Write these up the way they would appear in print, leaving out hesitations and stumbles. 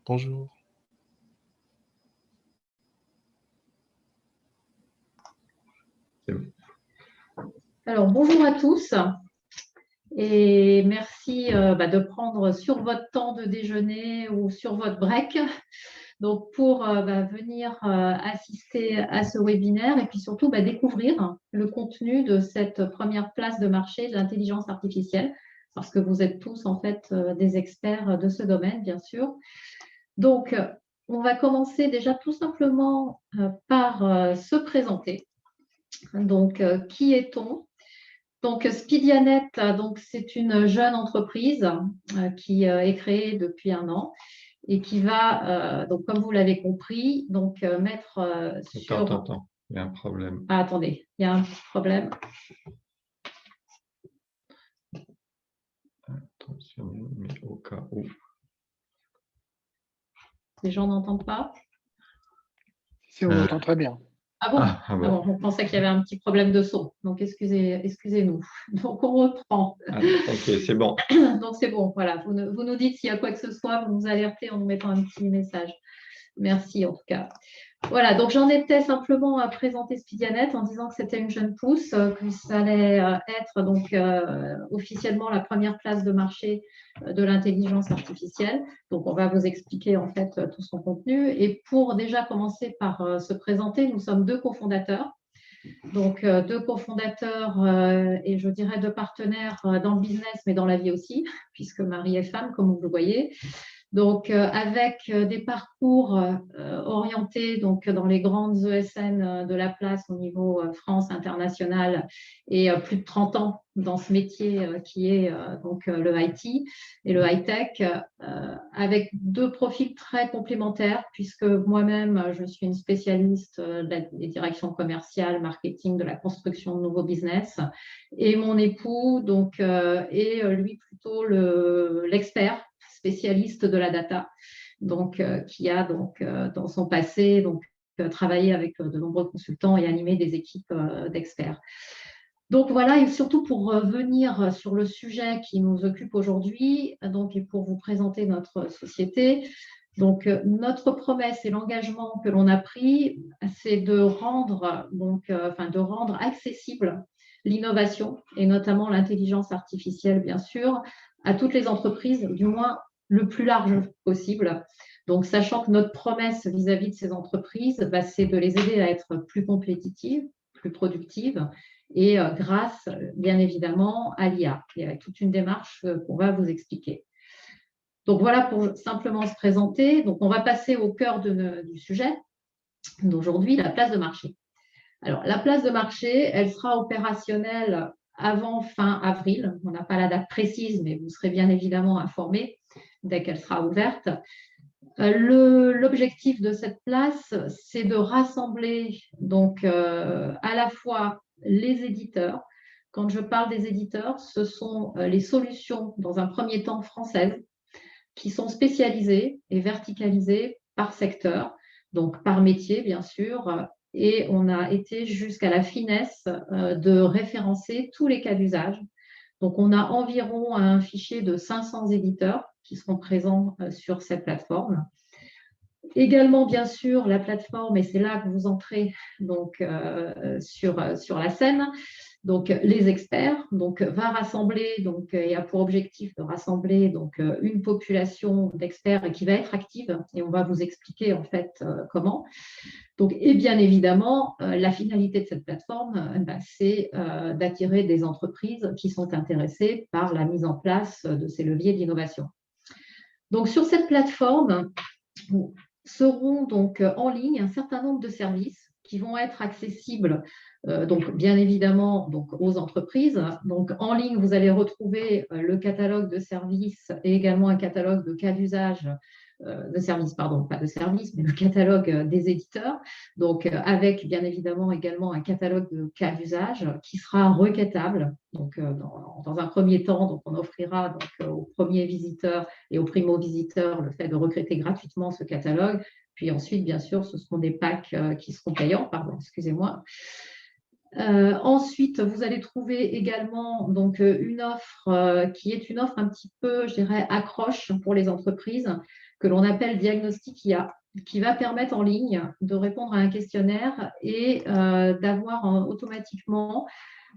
Bonjour. Alors, bonjour à tous et merci de prendre sur votre temps de déjeuner ou sur votre break donc pour venir assister à ce webinaire et puis surtout découvrir le contenu de cette première place de marché de l'intelligence artificielle parce que vous êtes tous en fait des experts de ce domaine, bien sûr. Donc, on va commencer déjà tout simplement par se présenter. Donc, qui est-on ? Donc, Speedianet, donc, c'est une jeune entreprise qui est créée depuis 1 an et qui va, donc, comme vous l'avez compris, donc, mettre sur… Attends, il y a un problème. Ah, attendez, il y a un petit problème. Attention, mais au cas où. Les gens n'entendent pas? Si, on entend très bien. Ah bon? Ah bon, on pensait qu'il y avait un petit problème de son, donc excusez-nous. Donc, on reprend. Ok, c'est bon. Donc, c'est bon, voilà. Vous nous dites s'il y a quoi que ce soit, vous nous alertez en nous mettant un petit message. Merci en tout cas. Voilà, donc j'en étais simplement à présenter Speedianet en disant que c'était une jeune pousse, que ça allait être donc officiellement la première place de marché de l'intelligence artificielle. Donc on va vous expliquer en fait tout son contenu. Et pour déjà commencer par se présenter, nous sommes 2 cofondateurs. Donc 2 cofondateurs et je dirais 2 partenaires dans le business, mais dans la vie aussi, puisque mari et femme, comme vous le voyez. Donc, avec des parcours orientés donc, dans les grandes ESN de la place au niveau France international et plus de 30 ans dans ce métier qui est donc le IT et le high-tech, avec 2 profils très complémentaires, puisque moi-même, je suis une spécialiste des directions commerciales, marketing, de la construction de nouveaux business, et mon époux donc, est lui plutôt l'expert spécialiste de la data, donc qui a donc dans son passé donc travaillé avec de nombreux consultants et animé des équipes d'experts. Donc voilà, et surtout pour revenir sur le sujet qui nous occupe aujourd'hui, donc et pour vous présenter notre société. Donc notre promesse et l'engagement que l'on a pris, c'est de rendre de rendre accessible l'innovation et notamment l'intelligence artificielle, bien sûr, à toutes les entreprises, du moins le plus large possible. Donc, sachant que notre promesse vis-à-vis de ces entreprises, c'est de les aider à être plus compétitives, plus productives, et grâce, bien évidemment, à l'IA. Il y a toute une démarche qu'on va vous expliquer. Donc, voilà pour simplement se présenter. Donc, on va passer au cœur du sujet d'aujourd'hui, la place de marché. Alors, la place de marché, elle sera opérationnelle avant fin avril. On n'a pas la date précise, mais vous serez bien évidemment informés dès qu'elle sera ouverte. L'objectif de cette place, c'est de rassembler donc à la fois les éditeurs. Quand je parle des éditeurs, ce sont les solutions, dans un premier temps françaises, qui sont spécialisées et verticalisées par secteur, donc par métier, bien sûr. Et on a été jusqu'à la finesse de référencer tous les cas d'usage. Donc, on a environ un fichier de 500 éditeurs qui seront présents sur cette plateforme. Également, bien sûr, la plateforme, et c'est là que vous entrez donc, sur la scène, donc les experts, donc va rassembler, donc et a pour objectif de rassembler donc une population d'experts qui va être active, et on va vous expliquer en fait comment. Donc, et bien évidemment, la finalité de cette plateforme, c'est d'attirer des entreprises qui sont intéressées par la mise en place de ces leviers d'innovation. Donc, sur cette plateforme, seront donc en ligne un certain nombre de services qui vont être accessibles donc bien évidemment donc aux entreprises. Donc en ligne, vous allez retrouver le catalogue de services et également un catalogue de cas d'usage de services, pardon, pas de services, mais le catalogue des éditeurs. Donc avec bien évidemment également un catalogue de cas d'usage qui sera requêtable. Donc dans un premier temps, donc on offrira donc aux premiers visiteurs et aux primo-visiteurs le fait de recréter gratuitement ce catalogue. Puis ensuite, bien sûr, ce seront des packs qui seront payants, pardon, excusez-moi. Ensuite, vous allez trouver également donc, une offre qui est une offre un petit peu, je dirais, accroche pour les entreprises, que l'on appelle diagnostic IA, qui va permettre en ligne de répondre à un questionnaire et d'avoir automatiquement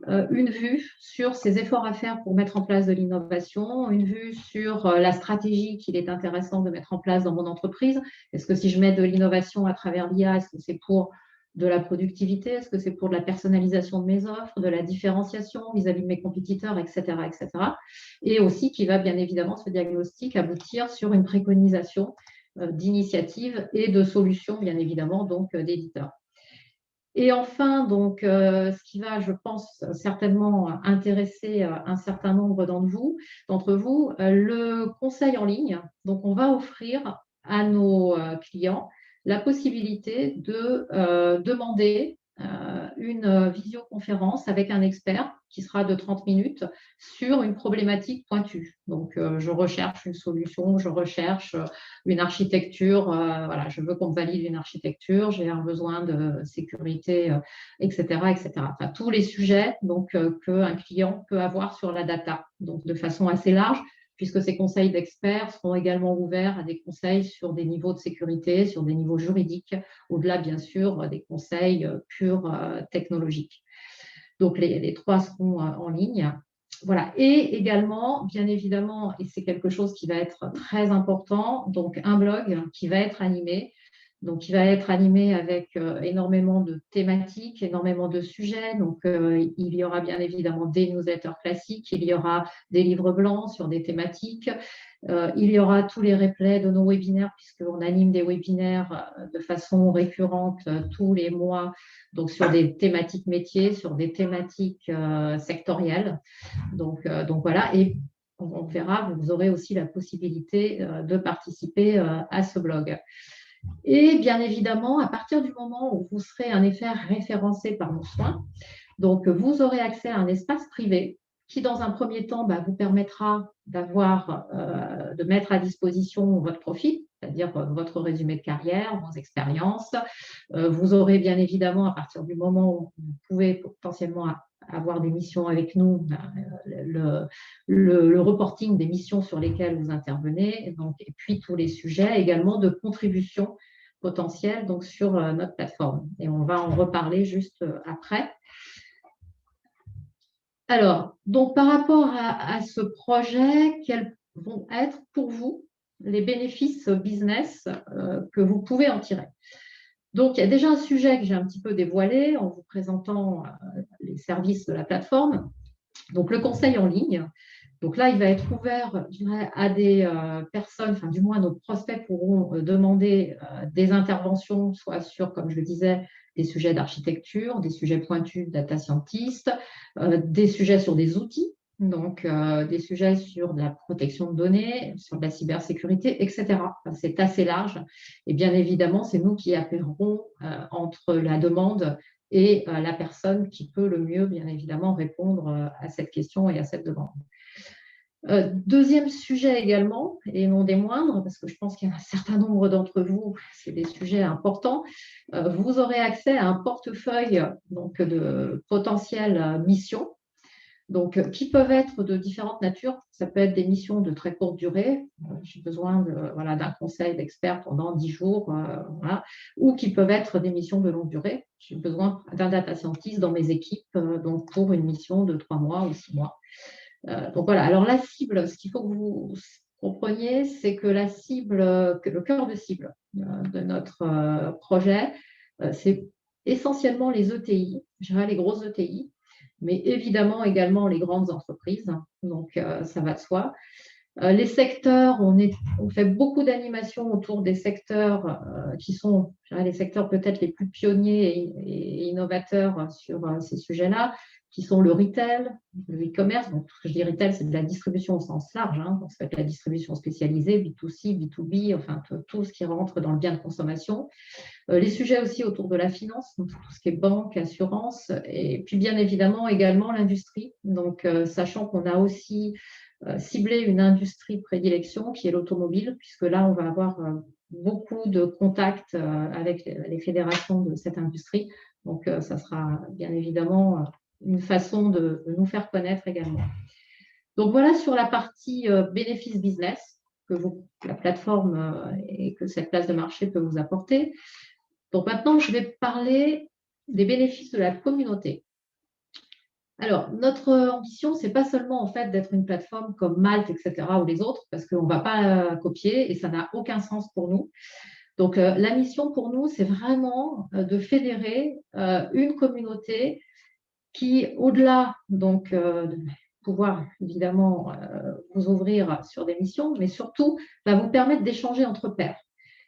une vue sur ses efforts à faire pour mettre en place de l'innovation, une vue sur la stratégie qu'il est intéressant de mettre en place dans mon entreprise. Est-ce que si je mets de l'innovation à travers l'IA, est-ce que c'est pour de la productivité, est-ce que c'est pour de la personnalisation de mes offres, de la différenciation vis-à-vis de mes compétiteurs, etc., etc. Et aussi qui va bien évidemment, ce diagnostic, aboutir sur une préconisation d'initiatives et de solutions, bien évidemment, donc d'éditeurs. Et enfin, donc, ce qui va, je pense, certainement intéresser un certain nombre d'entre vous, le conseil en ligne. Donc, on va offrir à nos clients la possibilité de demander une visioconférence avec un expert qui sera de 30 minutes sur une problématique pointue. Donc, je recherche une solution, je recherche une architecture, voilà, je veux qu'on me valide une architecture, j'ai un besoin de sécurité, etc., etc. Enfin, tous les sujets donc, qu'un client peut avoir sur la data, donc de façon assez large, puisque ces conseils d'experts seront également ouverts à des conseils sur des niveaux de sécurité, sur des niveaux juridiques, au-delà, bien sûr, des conseils purs technologiques. Donc, les trois seront en ligne. Voilà. Et également, bien évidemment, et c'est quelque chose qui va être très important, donc un blog qui va être animé. Donc, il va être animé avec énormément de thématiques, énormément de sujets. Donc, il y aura bien évidemment des newsletters classiques, il y aura des livres blancs sur des thématiques, il y aura tous les replays de nos webinaires, puisqu'on anime des webinaires de façon récurrente tous les mois, donc sur des thématiques métiers, sur des thématiques sectorielles. Donc voilà, et on verra, vous aurez aussi la possibilité de participer à ce blog. Et bien évidemment, à partir du moment où vous serez en effet référencé par nos soins, donc vous aurez accès à un espace privé qui, dans un premier temps, vous permettra de mettre à disposition votre profil, c'est-à-dire votre résumé de carrière, vos expériences. Vous aurez bien évidemment, à partir du moment où vous pouvez potentiellement avoir des missions avec nous, le reporting des missions sur lesquelles vous intervenez, donc, et puis tous les sujets également de contribution potentielle donc, sur notre plateforme. Et on va en reparler juste après. Alors, donc par rapport à ce projet, quels vont être pour vous les bénéfices business que vous pouvez en tirer? Donc, il y a déjà un sujet que j'ai un petit peu dévoilé en vous présentant les services de la plateforme. Donc, le conseil en ligne. Donc là, il va être ouvert, je dirais, à des personnes, enfin du moins nos prospects pourront demander des interventions, soit sur, comme je le disais, des sujets d'architecture, des sujets pointus de data scientist, des sujets sur des outils, donc des sujets sur de la protection de données, sur de la cybersécurité, etc. Enfin, c'est assez large. Et bien évidemment, c'est nous qui appellerons entre la demande et la personne qui peut le mieux, bien évidemment, répondre à cette question et à cette demande. Deuxième sujet également, et non des moindres, parce que je pense qu'il y a un certain nombre d'entre vous, c'est des sujets importants, vous aurez accès à un portefeuille donc, de potentielles missions, donc, qui peuvent être de différentes natures. Ça peut être des missions de très courte durée, j'ai besoin d'un conseil d'expert pendant 10 jours, voilà, ou qui peuvent être des missions de longue durée. J'ai besoin d'un data scientist dans mes équipes donc pour une mission de 3 mois ou 6 mois. Donc voilà, alors la cible, ce qu'il faut que vous compreniez, c'est que la cible, que le cœur de cible de notre projet, c'est essentiellement les ETI, je dirais les grosses ETI, mais évidemment également les grandes entreprises, donc ça va de soi. Les secteurs, on fait beaucoup d'animations autour des secteurs qui sont, je dirais, les secteurs peut-être les plus pionniers et innovateurs sur ces sujets-là, qui sont le retail, le e-commerce. Donc, ce que je dis retail, c'est de la distribution au sens large. Hein. Donc, ça peut être la distribution spécialisée, B2C, B2B, enfin tout ce qui rentre dans le bien de consommation. Les sujets aussi autour de la finance, donc tout ce qui est banque, assurance, et puis bien évidemment également l'industrie. Donc, sachant qu'on a aussi ciblé une industrie de prédilection qui est l'automobile, puisque là, on va avoir beaucoup de contacts avec les fédérations de cette industrie. Donc, ça sera bien évidemment une façon de nous faire connaître également. Donc, voilà sur la partie bénéfice business. la plateforme et que cette place de marché peut vous apporter. Donc maintenant, je vais parler des bénéfices de la communauté. Alors, notre ambition, ce n'est pas seulement en fait d'être une plateforme comme Malte, etc., ou les autres, parce qu'on ne va pas copier et ça n'a aucun sens pour nous. Donc, la mission pour nous, c'est vraiment de fédérer une communauté qui, au-delà donc, de pouvoir évidemment vous ouvrir sur des missions, mais surtout va vous permettre d'échanger entre pairs.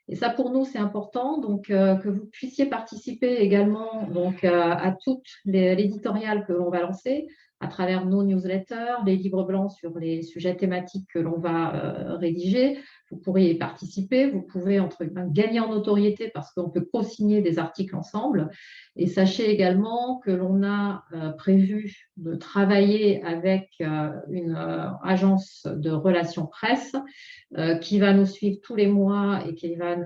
Et ça, pour nous, c'est important, donc que vous puissiez participer également donc, à toutes l'éditorial que l'on va lancer à travers nos newsletters, les livres blancs sur les sujets thématiques que l'on va rédiger. Vous pourriez y participer, vous pouvez gagner en notoriété parce qu'on peut co-signer des articles ensemble. Et sachez également que l'on a prévu de travailler avec une agence de relations presse qui va nous suivre tous les mois et qui va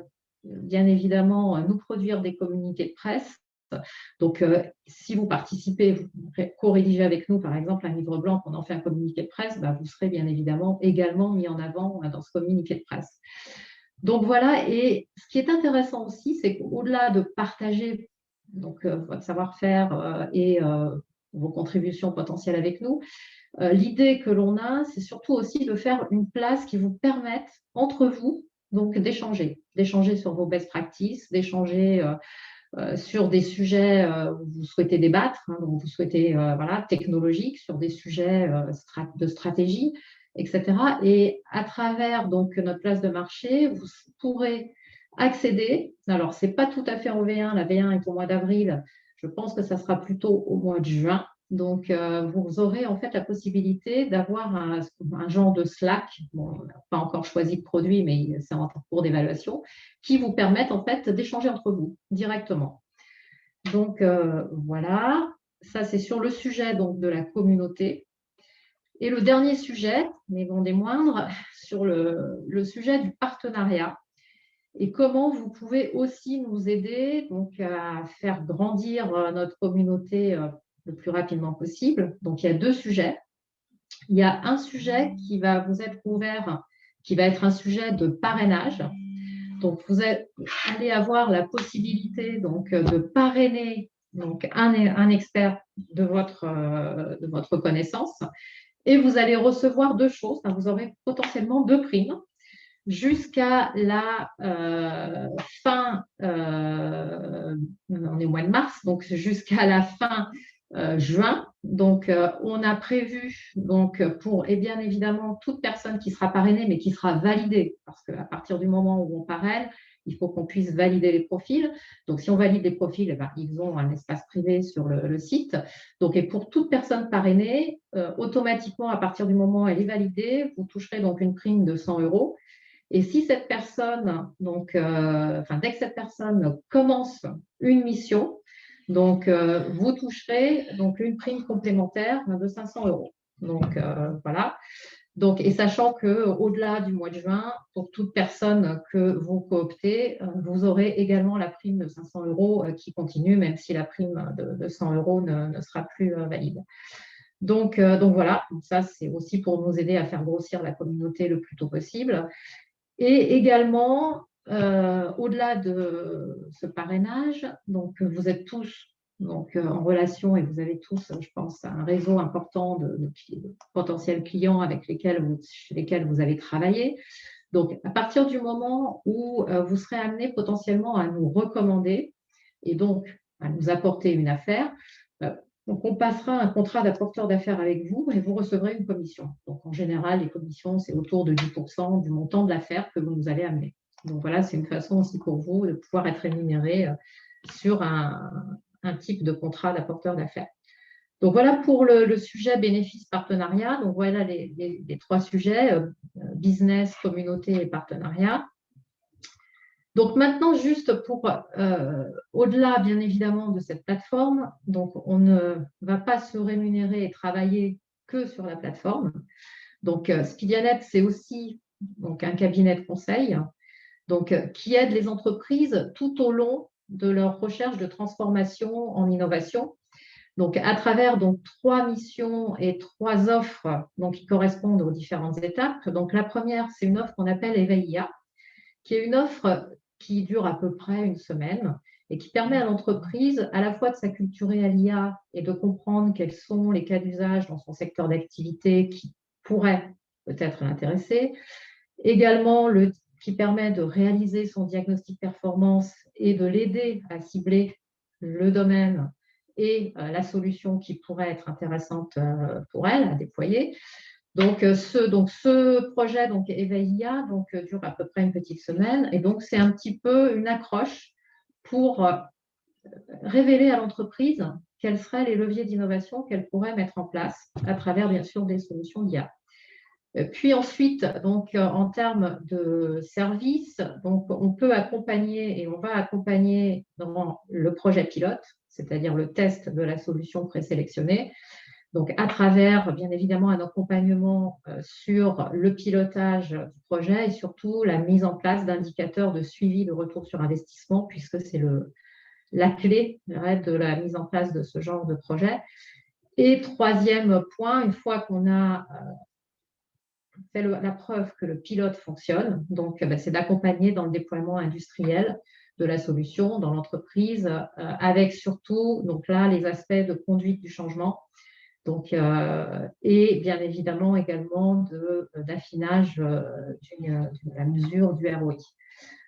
bien évidemment nous produire des communiqués de presse. Donc, si vous participez, vous co-rédigez avec nous, par exemple, un livre blanc, qu'on en fait un communiqué de presse, vous serez bien évidemment également mis en avant dans ce communiqué de presse. Donc, voilà. Et ce qui est intéressant aussi, c'est qu'au-delà de partager donc, votre savoir-faire et vos contributions potentielles avec nous, l'idée que l'on a, c'est surtout aussi de faire une place qui vous permette, entre vous, donc d'échanger sur vos best practices, d'échanger sur des sujets où vous souhaitez débattre, où vous souhaitez technologiques, sur des sujets de stratégie, etc. Et à travers donc notre place de marché, vous pourrez accéder. Alors, ce n'est pas tout à fait en V1, la V1 est au mois d'avril, je pense que ça sera plutôt au mois de juin. Donc, vous aurez en fait la possibilité d'avoir un genre de Slack, bon, on n'a pas encore choisi de produit, mais c'est en cours d'évaluation, qui vous permettent en fait d'échanger entre vous directement. Donc, voilà, ça c'est sur le sujet donc, de la communauté. Et le dernier sujet, mais non des moindres, sur le sujet du partenariat et comment vous pouvez aussi nous aider donc, à faire grandir notre communauté le plus rapidement possible. Donc, il y a deux sujets. Il y a un sujet qui va vous être ouvert, qui va être un sujet de parrainage. Donc, vous allez avoir la possibilité donc, de parrainer donc, un expert de votre connaissance et vous allez recevoir deux choses. Vous aurez potentiellement deux primes jusqu'à la fin, on est au mois de mars, donc jusqu'à la fin juin. Donc, on a prévu donc, pour, et bien évidemment, toute personne qui sera parrainée, mais qui sera validée, parce qu'à partir du moment où on parraine, il faut qu'on puisse valider les profils. Donc, si on valide les profils, ils ont un espace privé sur le site. Donc, et pour toute personne parrainée, automatiquement, à partir du moment où elle est validée, vous toucherez donc une prime de 100 €. Et si cette personne, donc, dès que cette personne commence une mission, donc, vous toucherez donc, une prime complémentaire de 500 €. Donc, voilà. Donc, et sachant qu'au-delà du mois de juin, pour toute personne que vous cooptez, vous aurez également la prime de 500 € qui continue, même si la prime de 100 € ne sera plus valide. Donc voilà, ça c'est aussi pour nous aider à faire grossir la communauté le plus tôt possible. Et également, au-delà de ce parrainage, donc vous êtes tous donc, en relation et vous avez tous, je pense, un réseau important de potentiels clients chez lesquels vous avez travaillé. Donc, à partir du moment où vous serez amené potentiellement à nous recommander et donc à nous apporter une affaire, donc on passera un contrat d'apporteur d'affaires avec vous et vous recevrez une commission. Donc, en général, les commissions, c'est autour de 10% du montant de l'affaire que vous nous allez amener. Donc, voilà, c'est une façon aussi pour vous de pouvoir être rémunéré sur un type de contrat d'apporteur d'affaires. Donc, voilà pour le sujet bénéfice-partenariat. Donc, voilà les trois sujets, business, communauté et partenariat. Donc maintenant, juste pour, au-delà bien évidemment de cette plateforme, donc on ne va pas se rémunérer et travailler que sur la plateforme. Donc Spidianet, c'est aussi donc, un cabinet de conseil donc, qui aide les entreprises tout au long de leur recherche de transformation en innovation. Donc, à travers donc, 3 missions et 3 offres donc, qui correspondent aux différentes étapes. Donc, la première, c'est une offre qu'on appelle Éveil-IA, qui est une offre qui dure à peu près une semaine et qui permet à l'entreprise à la fois de s'acculturer à l'IA et de comprendre quels sont les cas d'usage dans son secteur d'activité qui pourraient peut-être l'intéresser. Également, qui permet de réaliser son diagnostic performance et de l'aider à cibler le domaine et la solution qui pourrait être intéressante pour elle à déployer. Donc, ce projet, donc Éveil IA, dure à peu près une petite semaine. Et donc, c'est un petit peu une accroche pour révéler à l'entreprise quels seraient les leviers d'innovation qu'elle pourrait mettre en place à travers, bien sûr, des solutions d'IA. Puis ensuite, donc, en termes de services, donc, on peut accompagner et on va accompagner dans le projet pilote, c'est-à-dire le test de la solution présélectionnée. Donc, à travers, bien évidemment, un accompagnement sur le pilotage du projet et surtout la mise en place d'indicateurs de suivi de retour sur investissement, puisque c'est la clé de la mise en place de ce genre de projet. Et troisième point, une fois qu'on a fait la preuve que le pilote fonctionne, donc c'est d'accompagner dans le déploiement industriel de la solution dans l'entreprise, avec surtout donc là les aspects de conduite du changement. Donc, et bien évidemment également d'affinage de la mesure du ROI.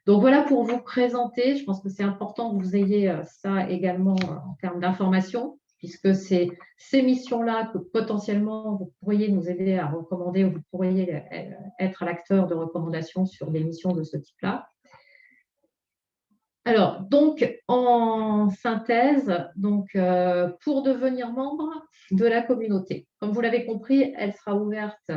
Donc voilà pour vous présenter, je pense que c'est important que vous ayez ça également en termes d'information, puisque c'est ces missions-là que potentiellement vous pourriez nous aider à recommander ou vous pourriez être l'acteur de recommandation sur des missions de ce type-là. Alors, donc, en synthèse, donc, pour devenir membre de la communauté, comme vous l'avez compris, elle sera ouverte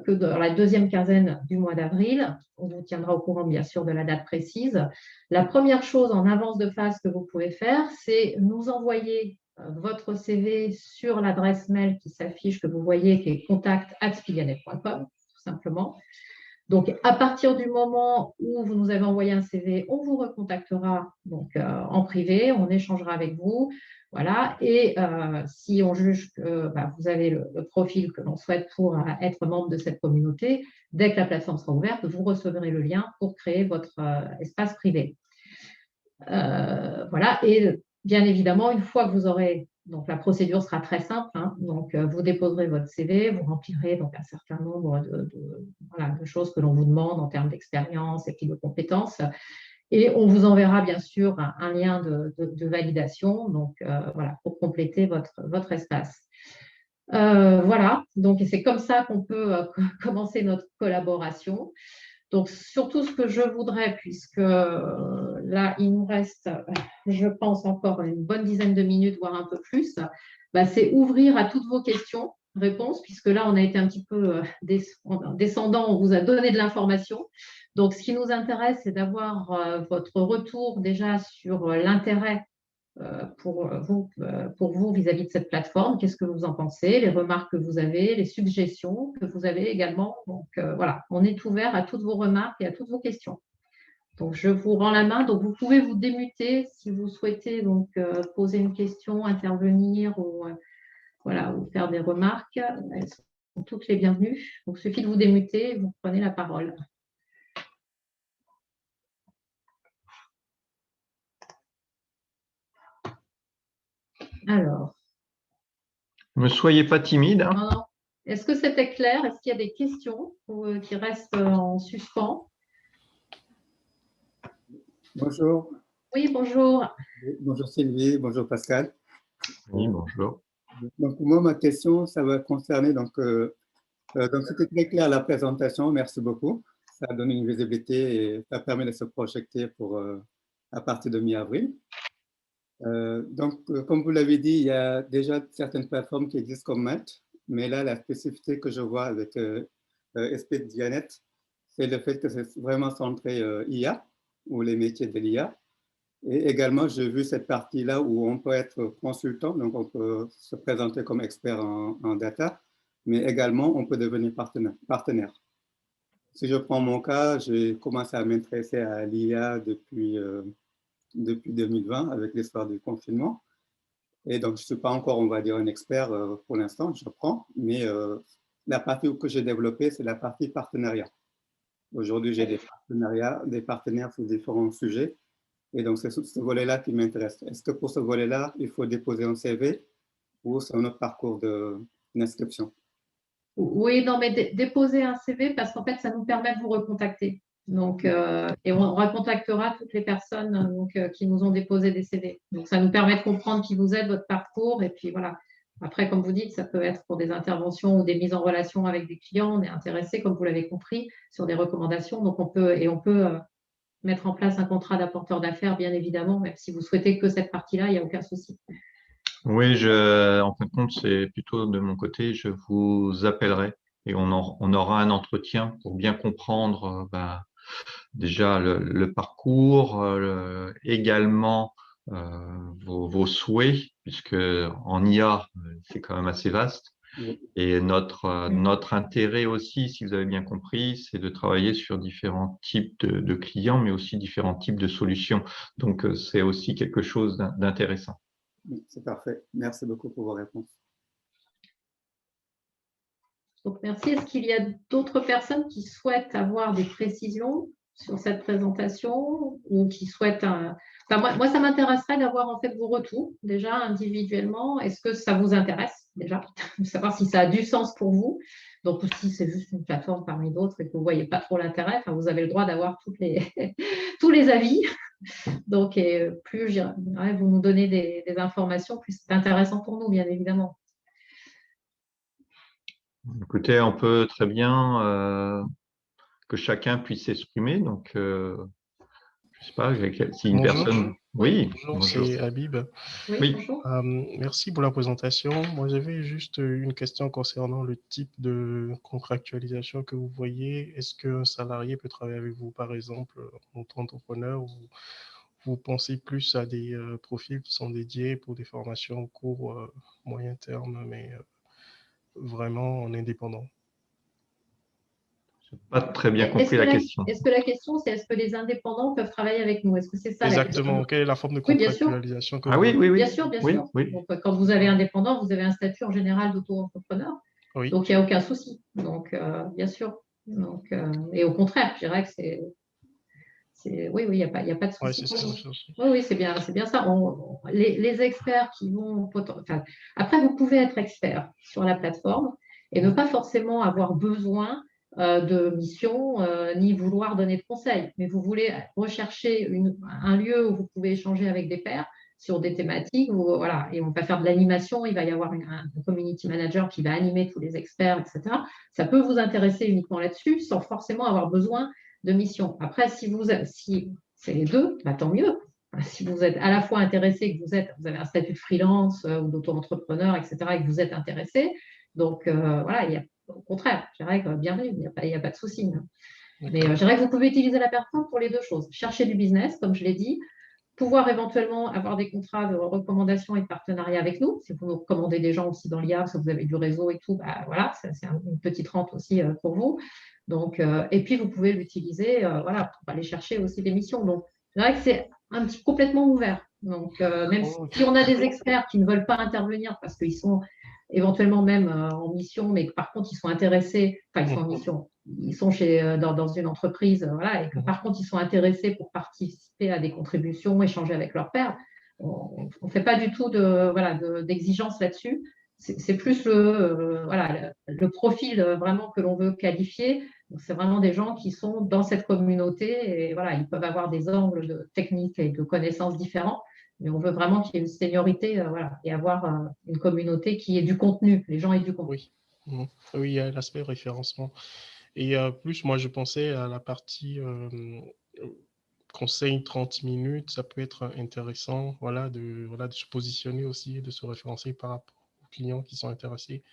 que dans la deuxième quinzaine du mois d'avril. On vous tiendra au courant, bien sûr, de la date précise. La première chose en avance de phase que vous pouvez faire, c'est nous envoyer votre CV sur l'adresse mail qui s'affiche, que vous voyez, qui est contact@spilianet.com, tout simplement. Donc, à partir du moment où vous nous avez envoyé un CV, on vous recontactera donc, en privé, on échangera avec vous. Voilà. Et si on juge que vous avez le profil que l'on souhaite pour être membre de cette communauté, dès que la plateforme sera ouverte, vous recevrez le lien pour créer votre espace privé. Voilà. Et bien évidemment, une fois que vous aurez… Donc, la procédure sera très simple. Hein, donc, vous déposerez votre CV, vous remplirez donc, un certain nombre de choses que l'on vous demande en termes d'expérience et puis de compétences. Et on vous enverra bien sûr un lien de validation donc, voilà, pour compléter votre espace. Voilà, donc c'est comme ça qu'on peut commencer notre collaboration. Donc, surtout ce que je voudrais, puisque là, il nous reste, je pense, encore une bonne dizaine de minutes, voire un peu plus, c'est ouvrir à toutes vos questions, réponses, puisque là, on a été un petit peu descendant, on vous a donné de l'information. Donc, ce qui nous intéresse, c'est d'avoir votre retour déjà sur l'intérêt pour vous vis-à-vis de cette plateforme. Qu'est-ce que vous en pensez? Les remarques que vous avez, les suggestions que vous avez également. Donc, voilà, on est ouvert à toutes vos remarques et à toutes vos questions. Donc, je vous rends la main. Donc, vous pouvez vous démuter si vous souhaitez donc, poser une question, intervenir ou, voilà, ou faire des remarques. Elles sont toutes les bienvenues. Donc, il suffit de vous démuter et vous prenez la parole. Alors. Ne soyez pas timide. Hein. Non. Est-ce que c'était clair? Est-ce qu'il y a des questions qui restent en suspens? Bonjour. Oui, bonjour. Bonjour Sylvie, bonjour Pascal. Oui, bonjour. Donc moi, ma question, ça va concerner, donc c'était très clair la présentation, merci beaucoup. Ça a donné une visibilité et ça permet de se projeter pour, à partir de mi-avril. Comme vous l'avez dit, il y a déjà certaines plateformes qui existent comme Malte, mais là, la spécificité que je vois avec Expedianet, c'est le fait que c'est vraiment centré IA, ou les métiers de l'IA. Et également, j'ai vu cette partie-là où on peut être consultant, donc on peut se présenter comme expert en data, mais également on peut devenir partenaire. Si je prends mon cas, j'ai commencé à m'intéresser à l'IA depuis 2020 avec l'histoire du confinement. Et donc, je ne suis pas encore, on va dire, un expert pour l'instant, j'apprends, mais la partie que j'ai développée, c'est la partie partenariat. Aujourd'hui, j'ai des partenaires sur différents sujets. Et donc, c'est ce volet-là qui m'intéresse. Est-ce que pour ce volet-là, il faut déposer un CV ou c'est un autre parcours d'inscription? Oui, non, mais déposer un CV parce qu'en fait, ça nous permet de vous recontacter. Donc, et on recontactera toutes les personnes qui nous ont déposé des CV. Donc, ça nous permet de comprendre qui vous êtes, votre parcours. Et puis voilà. Après, comme vous dites, ça peut être pour des interventions ou des mises en relation avec des clients. On est intéressé, comme vous l'avez compris, sur des recommandations. Donc, on peut mettre en place un contrat d'apporteur d'affaires, bien évidemment, même si vous souhaitez que cette partie-là, il n'y a aucun souci. Oui, en fin de compte, c'est plutôt de mon côté, je vous appellerai et on aura un entretien pour bien comprendre déjà le parcours, également vos souhaits, puisque en IA, c'est quand même assez vaste. Et notre intérêt aussi, si vous avez bien compris, c'est de travailler sur différents types de clients, mais aussi différents types de solutions. Donc, c'est aussi quelque chose d'intéressant. C'est parfait. Merci beaucoup pour vos réponses. Donc, merci. Est-ce qu'il y a d'autres personnes qui souhaitent avoir des précisions sur cette présentation ou qui souhaitent moi, ça m'intéresserait d'avoir en fait vos retours déjà individuellement. Est-ce que ça vous intéresse déjà de savoir si ça a du sens pour vous? Donc, si c'est juste une plateforme parmi d'autres et que vous ne voyez pas trop l'intérêt, vous avez le droit d'avoir tous les avis. Donc, plus vous nous donnez des informations, plus c'est intéressant pour nous, bien évidemment. Écoutez, on peut très bien que chacun puisse s'exprimer. Donc, je ne sais pas, si une Bonjour. personne… Oui, bonjour. C'est Habib. Oui, bonjour. Merci pour la présentation. Moi, j'avais juste une question concernant le type de contractualisation que vous voyez. Est-ce qu'un salarié peut travailler avec vous, par exemple, en tant qu'entrepreneur, ou vous pensez plus à des profils qui sont dédiés pour des formations court, moyen terme, mais vraiment en indépendant? Je n'ai pas très bien compris la question. Est-ce que la question, c'est est-ce que les indépendants peuvent travailler avec nous? Est-ce que c'est ça la question? Exactement. Quelle est la forme de Oui, bien sûr. contractualisation que Oui, oui, oui. Bien sûr, bien sûr. Oui. Donc, quand vous avez indépendant, vous avez un statut en général d'auto-entrepreneur. Oui. Donc, il n'y a aucun souci. Donc, bien sûr. Donc, et au contraire, je dirais que oui, il n'y a pas de souci. Ouais, c'est ça. Oui, c'est bien ça. Les experts qui vont… après, vous pouvez être expert sur la plateforme et ne pas forcément avoir besoin de mission ni vouloir donner de conseils. Mais vous voulez rechercher un lieu où vous pouvez échanger avec des pairs sur des thématiques. Voilà, et on va faire de l'animation. Il va y avoir un community manager qui va animer tous les experts, etc. Ça peut vous intéresser uniquement là-dessus sans forcément avoir besoin de mission. Après, si c'est les deux, tant mieux. Si vous êtes à la fois intéressé, que vous avez un statut de freelance ou d'auto-entrepreneur, etc., et que vous êtes intéressé, donc voilà, au contraire, je dirais que bienvenue, il n'y a pas de souci. Mais je dirais que vous pouvez utiliser la plateforme pour les deux choses. Chercher du business, comme je l'ai dit, pouvoir éventuellement avoir des contrats de recommandation et de partenariat avec nous. Si vous nous recommandez des gens aussi dans l'IA, si vous avez du réseau et tout, voilà, c'est une petite rente aussi pour vous. Donc, et puis, vous pouvez l'utiliser pour aller chercher aussi des missions. Donc, c'est vrai que c'est complètement ouvert. Donc, même si on a des experts qui ne veulent pas intervenir parce qu'ils sont éventuellement même en mission, mais que par contre, ils sont intéressés, ils sont en mission, ils sont dans une entreprise, et que par contre, ils sont intéressés pour participer à des contributions, échanger avec leurs pairs, on ne fait pas du tout d'exigence là-dessus. C'est plus le profil vraiment que l'on veut qualifier. C'est vraiment des gens qui sont dans cette communauté et ils peuvent avoir des angles de techniques et de connaissances différents, mais on veut vraiment qu'il y ait une seniorité et avoir une communauté qui ait du contenu, les gens aient du contenu. Oui, oui, il y a l'aspect référencement. Et plus, moi, je pensais à la partie conseil 30 minutes, ça peut être intéressant, de se positionner aussi et de se référencer par rapport aux clients qui sont intéressés.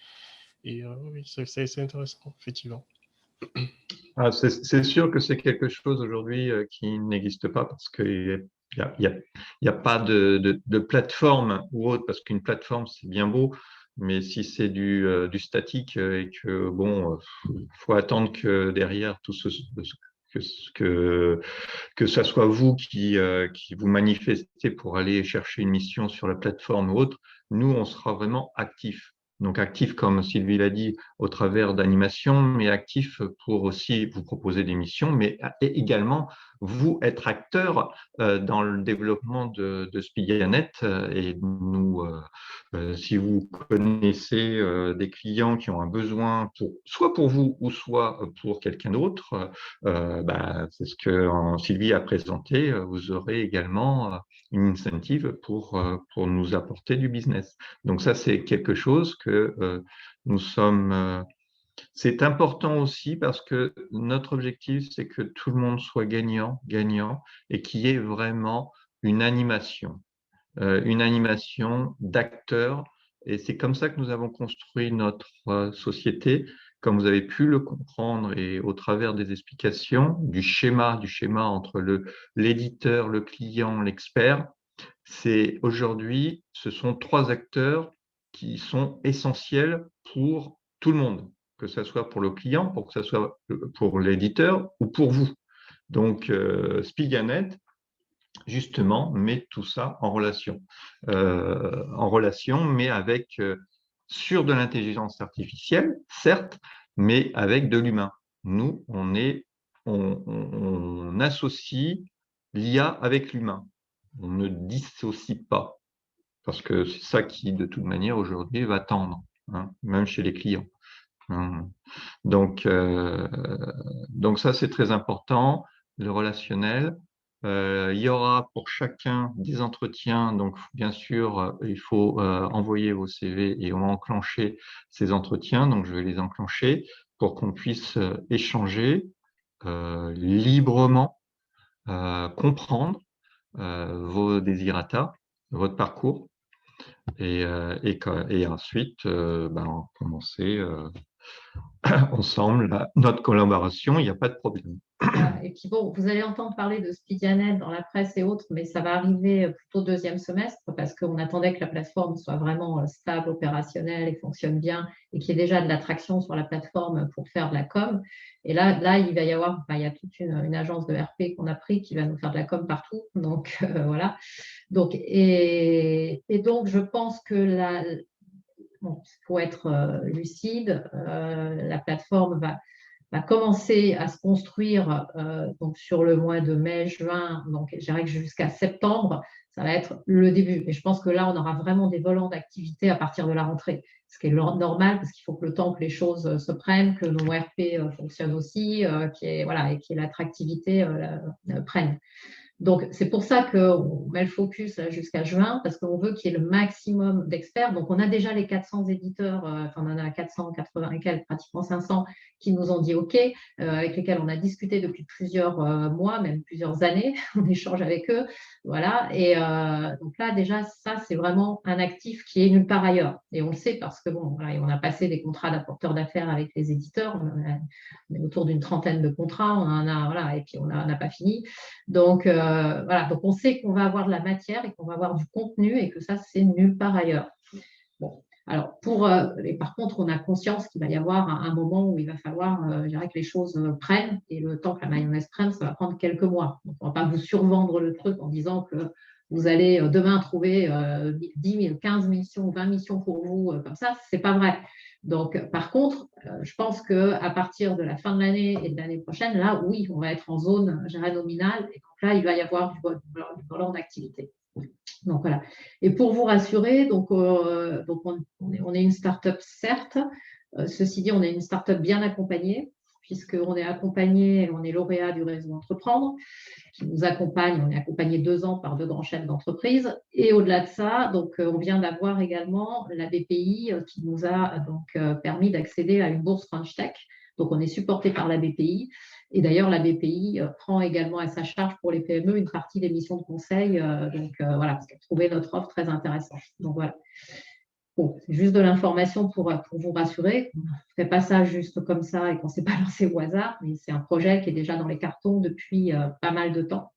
Et oui, c'est intéressant, effectivement. C'est sûr que c'est quelque chose aujourd'hui qui n'existe pas parce qu'il n'y a pas de plateforme ou autre, parce qu'une plateforme, c'est bien beau, mais si c'est du statique et que, il faut attendre que derrière tout que ça soit vous qui vous manifestez pour aller chercher une mission sur la plateforme ou autre, nous, on sera vraiment actifs. Donc actifs, comme Sylvie l'a dit, au travers d'animations, mais actifs pour aussi vous proposer des missions, mais également vous être acteur dans le développement de Spiganet. Et nous, si vous connaissez des clients qui ont un besoin, soit pour vous ou soit pour quelqu'un d'autre, c'est ce que Sylvie a présenté, vous aurez également une incentive pour nous apporter du business. Donc ça, c'est quelque chose que nous sommes... c'est important aussi parce que notre objectif, c'est que tout le monde soit gagnant, gagnant, et qu'il y ait vraiment une animation d'acteurs. Et c'est comme ça que nous avons construit notre société, comme vous avez pu le comprendre et au travers des explications, du schéma entre l'éditeur, le client, l'expert. Aujourd'hui, ce sont 3 acteurs qui sont essentiels pour tout le monde, que ce soit pour le client, pour que ce soit pour l'éditeur ou pour vous. Donc, Spiganet, justement, met tout ça en relation, mais avec sur de l'intelligence artificielle, certes, mais avec de l'humain. Nous, on associe l'IA avec l'humain. On ne dissocie pas, parce que c'est ça qui, de toute manière, aujourd'hui, va tendre, hein, même chez les clients. Donc ça, c'est très important, le relationnel. Il y aura pour chacun des entretiens, donc bien sûr, il faut envoyer vos CV et on va enclencher ces entretiens, donc je vais les enclencher pour qu'on puisse échanger librement, comprendre vos desiderata, votre parcours, et ensuite commencer ensemble notre collaboration, il n'y a pas de problème. Et puis bon, vous allez entendre parler de Spiganet dans la presse et autres, mais ça va arriver plutôt deuxième semestre parce qu'on attendait que la plateforme soit vraiment stable, opérationnelle et fonctionne bien et qu'il y ait déjà de l'attraction sur la plateforme pour faire de la com. Et là il va y avoir, il y a toute une agence de RP qu'on a pris qui va nous faire de la com partout. Donc voilà. Donc, et donc je pense que pour être lucide, la plateforme va commencer à se construire donc sur le mois de mai, juin, donc je dirais que jusqu'à septembre, ça va être le début. Et je pense que là, on aura vraiment des volants d'activité à partir de la rentrée, ce qui est normal parce qu'il faut que le temps que les choses se prennent, que nos RP fonctionnent aussi, et que l'attractivité prenne. Donc, c'est pour ça qu'on met le focus jusqu'à juin, parce qu'on veut qu'il y ait le maximum d'experts. Donc, on a déjà les 400 éditeurs, on en a 480 et quelques, pratiquement 500, qui nous ont dit OK, avec lesquels on a discuté depuis plusieurs mois, même plusieurs années. On échange avec eux. Voilà. Et donc là, déjà, ça, c'est vraiment un actif qui est nulle part ailleurs. Et on le sait parce que, on a passé des contrats d'apporteurs d'affaires avec les éditeurs. On est autour d'une trentaine de contrats. On en a, et puis on n'a pas fini. Donc, donc on sait qu'on va avoir de la matière et qu'on va avoir du contenu et que ça, c'est nulle part ailleurs. Bon, alors par contre, on a conscience qu'il va y avoir un moment où il va falloir, je dirais, que les choses prennent et le temps que la mayonnaise prenne, ça va prendre quelques mois. Donc, on ne va pas vous survendre le truc en disant que vous allez demain trouver 10 000, 15 missions, 20 missions pour vous, comme ça, ce n'est pas vrai. Donc, par contre, je pense qu'à partir de la fin de l'année et de l'année prochaine, là, oui, on va être en zone, je dirais, nominale. Et donc là, il va y avoir du volant d'activité. Donc, voilà. Et pour vous rassurer, donc on est une start-up, certes. Ceci dit, on est une start-up bien accompagnée, puisqu'on est accompagné, on est lauréat du réseau Entreprendre, qui nous accompagne. On est accompagné 2 ans par 2 grands chefs d'entreprise. Et au-delà de ça, donc, on vient d'avoir également la BPI qui nous a donc permis d'accéder à une bourse French Tech. Donc, on est supporté par la BPI. Et d'ailleurs, la BPI prend également à sa charge pour les PME une partie des missions de conseil. Voilà, parce qu'elle trouvait notre offre très intéressante. Donc, voilà. Bon, c'est juste de l'information pour vous rassurer. On ne fait pas ça juste comme ça et qu'on ne s'est pas lancé au hasard, mais c'est un projet qui est déjà dans les cartons depuis pas mal de temps,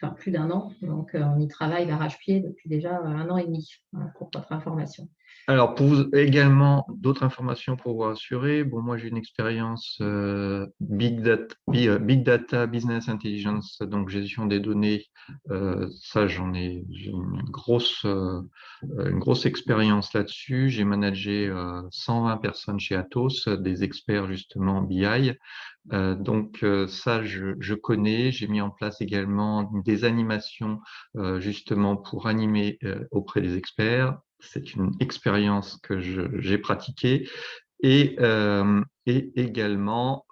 enfin plus d'1 an. Donc, on y travaille d'arrache-pied depuis déjà 1 an et demi, voilà, pour votre information. Alors, pour vous, également, d'autres informations pour vous rassurer. Bon, moi, j'ai une expérience Big Data, Business Intelligence, donc gestion des données. Ça, j'ai une grosse expérience là-dessus. J'ai managé 120 personnes chez Atos, des experts justement BI. Ça, je connais. J'ai mis en place également des animations justement pour animer auprès des experts. C'est une expérience que j'ai pratiquée. Et également,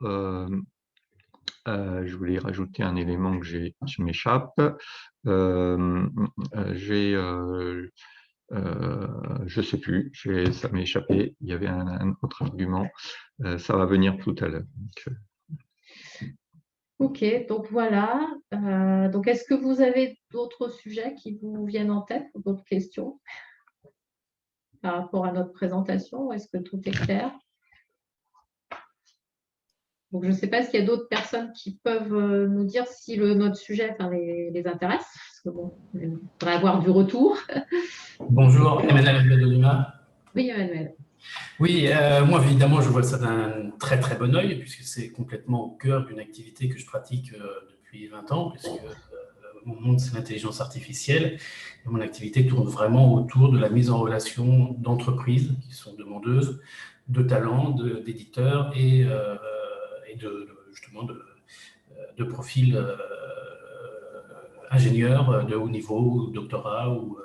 je voulais rajouter un élément je m'échappe. Je sais plus, ça m'est échappé. Il y avait un autre argument. Ça va venir tout à l'heure. Ok, donc voilà. Donc, est-ce que vous avez d'autres sujets qui vous viennent en tête ou d'autres questions par rapport à notre présentation? Est-ce que tout est clair? Donc, je ne sais pas s'il y a d'autres personnes qui peuvent nous dire si notre sujet les intéresse. Parce que bon, on devrait avoir du retour. Bonjour, Emmanuel de Lima. Oui, Emmanuel. Oui, moi évidemment, je vois ça d'un très très bon œil, puisque c'est complètement au cœur d'une activité que je pratique depuis 20 ans, puisque mon monde c'est l'intelligence artificielle. Et mon activité tourne vraiment autour de la mise en relation d'entreprises qui sont demandeuses de talents, d'éditeurs et justement de profils ingénieurs de haut niveau, doctorat ou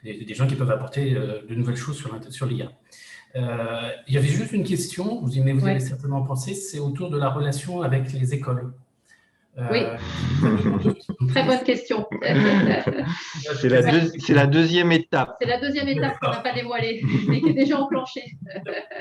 des gens qui peuvent apporter de nouvelles choses sur l'IA. Il y avait juste une question, vous avez certainement pensé, c'est autour de la relation avec les écoles. Oui, très bonne question. C'est la deuxième étape. C'est la deuxième étape qu'on n'a pas dévoilée, mais qui est déjà enclenchée.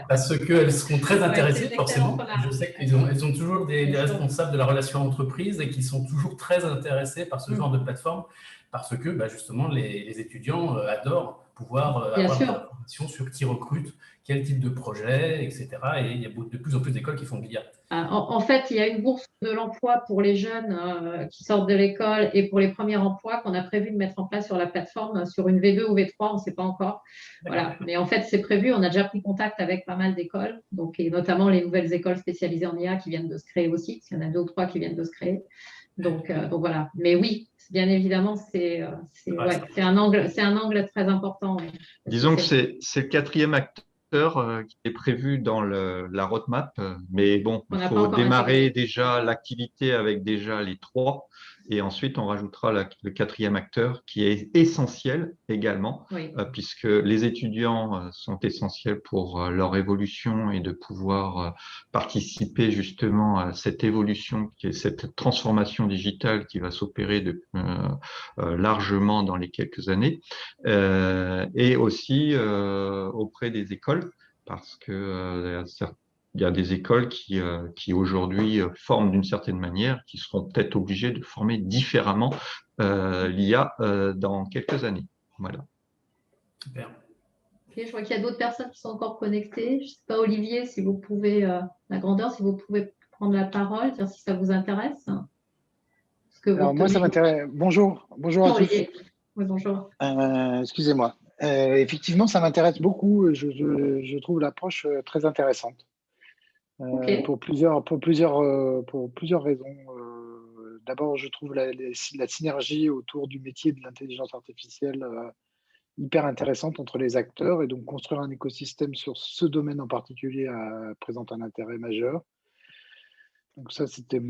Parce qu'elles seront très intéressées, forcément. Je sais qu'elles ont toujours des responsables de la relation entreprise et qui sont toujours très intéressés par ce genre de plateforme, parce que justement, les étudiants adorent pouvoir avoir des informations sur qui recrute, quel type de projet, etc. Et il y a de plus en plus d'écoles qui font de l'IA. En fait, il y a une bourse de l'emploi pour les jeunes qui sortent de l'école et pour les premiers emplois qu'on a prévu de mettre en place sur la plateforme, sur une V2 ou V3, on ne sait pas encore. Voilà. Mais en fait, c'est prévu. On a déjà pris contact avec pas mal d'écoles, et notamment les nouvelles écoles spécialisées en IA qui viennent de se créer aussi. Il y en a 2 ou 3 qui viennent de se créer. Donc voilà. Mais oui, bien évidemment, c'est un angle très important. Disons que c'est le 4e acteur qui est prévu dans la roadmap, mais bon, il faut démarrer déjà l'activité avec déjà les 3, et ensuite on rajoutera le 4e acteur qui est essentiel également, puisque les étudiants sont essentiels pour leur évolution et de pouvoir participer justement à cette évolution, qui est cette transformation digitale qui va s'opérer largement dans les quelques années, et aussi auprès des écoles, parce que il y a des écoles qui aujourd'hui forment d'une certaine manière, qui seront peut-être obligées de former différemment l'IA dans quelques années. Voilà. Super. Okay, je vois qu'il y a d'autres personnes qui sont encore connectées. Je ne sais pas, Olivier, si vous pouvez, la grandeur, si vous pouvez prendre la parole, dire si ça vous intéresse. Alors moi, ça m'intéresse. Bonjour à tous. Oui, bonjour. Excusez-moi. Effectivement, ça m'intéresse beaucoup. Je trouve l'approche très intéressante pour plusieurs raisons. D'abord, je trouve la synergie autour du métier de l'intelligence artificielle hyper intéressante entre les acteurs, et donc construire un écosystème sur ce domaine en particulier présente un intérêt majeur. Donc ça, c'était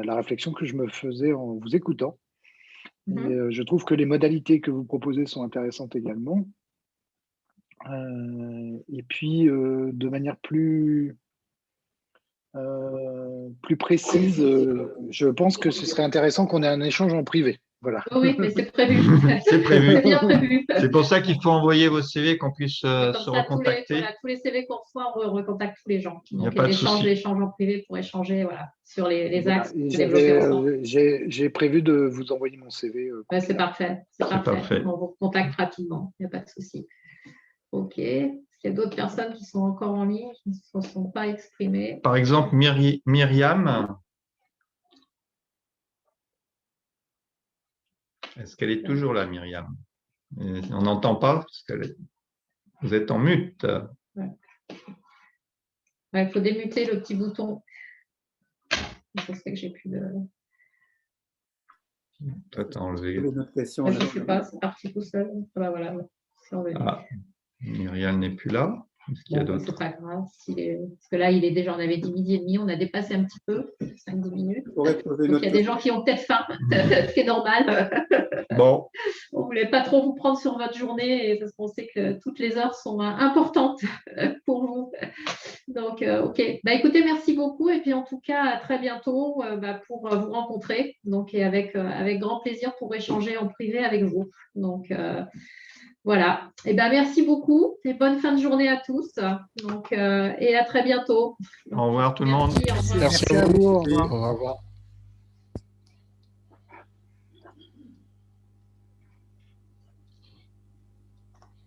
la réflexion que je me faisais en vous écoutant. Et je trouve que les modalités que vous proposez sont intéressantes également. Et puis, de manière plus précise, je pense que ce serait intéressant qu'on ait un échange en privé. Voilà. Oui, mais c'est prévu. C'est prévu. C'est bien prévu. C'est pour ça qu'il faut envoyer vos CV, qu'on puisse se recontacter. Tous les CV qu'on reçoit, on recontacte tous les gens. Donc, il y a l'échange en privé pour échanger sur les axes développés. J'ai prévu de vous envoyer mon CV. C'est parfait. On vous contacte rapidement. Il n'y a pas de souci. OK. Est-ce qu'il y a d'autres personnes qui sont encore en ligne, qui ne se sont pas exprimées? Par exemple, Myriam. Est-ce qu'elle est toujours là, Myriam? On n'entend pas parce qu'elle est... Vous êtes en mute. Il faut démuter le petit bouton. Ça serait que j'ai plus de… Toi, t'as enlevé. Je ne sais pas, c'est parti tout seul. Ah, voilà, Myriam n'est plus là. Est-ce qu'il y a d'autres? C'est pas grave. Parce que là, il est déjà, on avait dit 12h30, on a dépassé un petit peu, 5-10 minutes. Donc, il y a des gens qui ont peut-être faim, ce qui est normal. Bon. On ne voulait pas trop vous prendre sur votre journée parce qu'on sait que toutes les heures sont importantes pour vous. Donc, OK. Écoutez, merci beaucoup. Et puis, en tout cas, à très bientôt pour vous rencontrer. Donc, et avec grand plaisir pour échanger en privé avec vous. Donc, voilà. Merci beaucoup et bonne fin de journée à tous. Donc, et à très bientôt. Au revoir tout le monde. Merci à vous. Au revoir. Au revoir.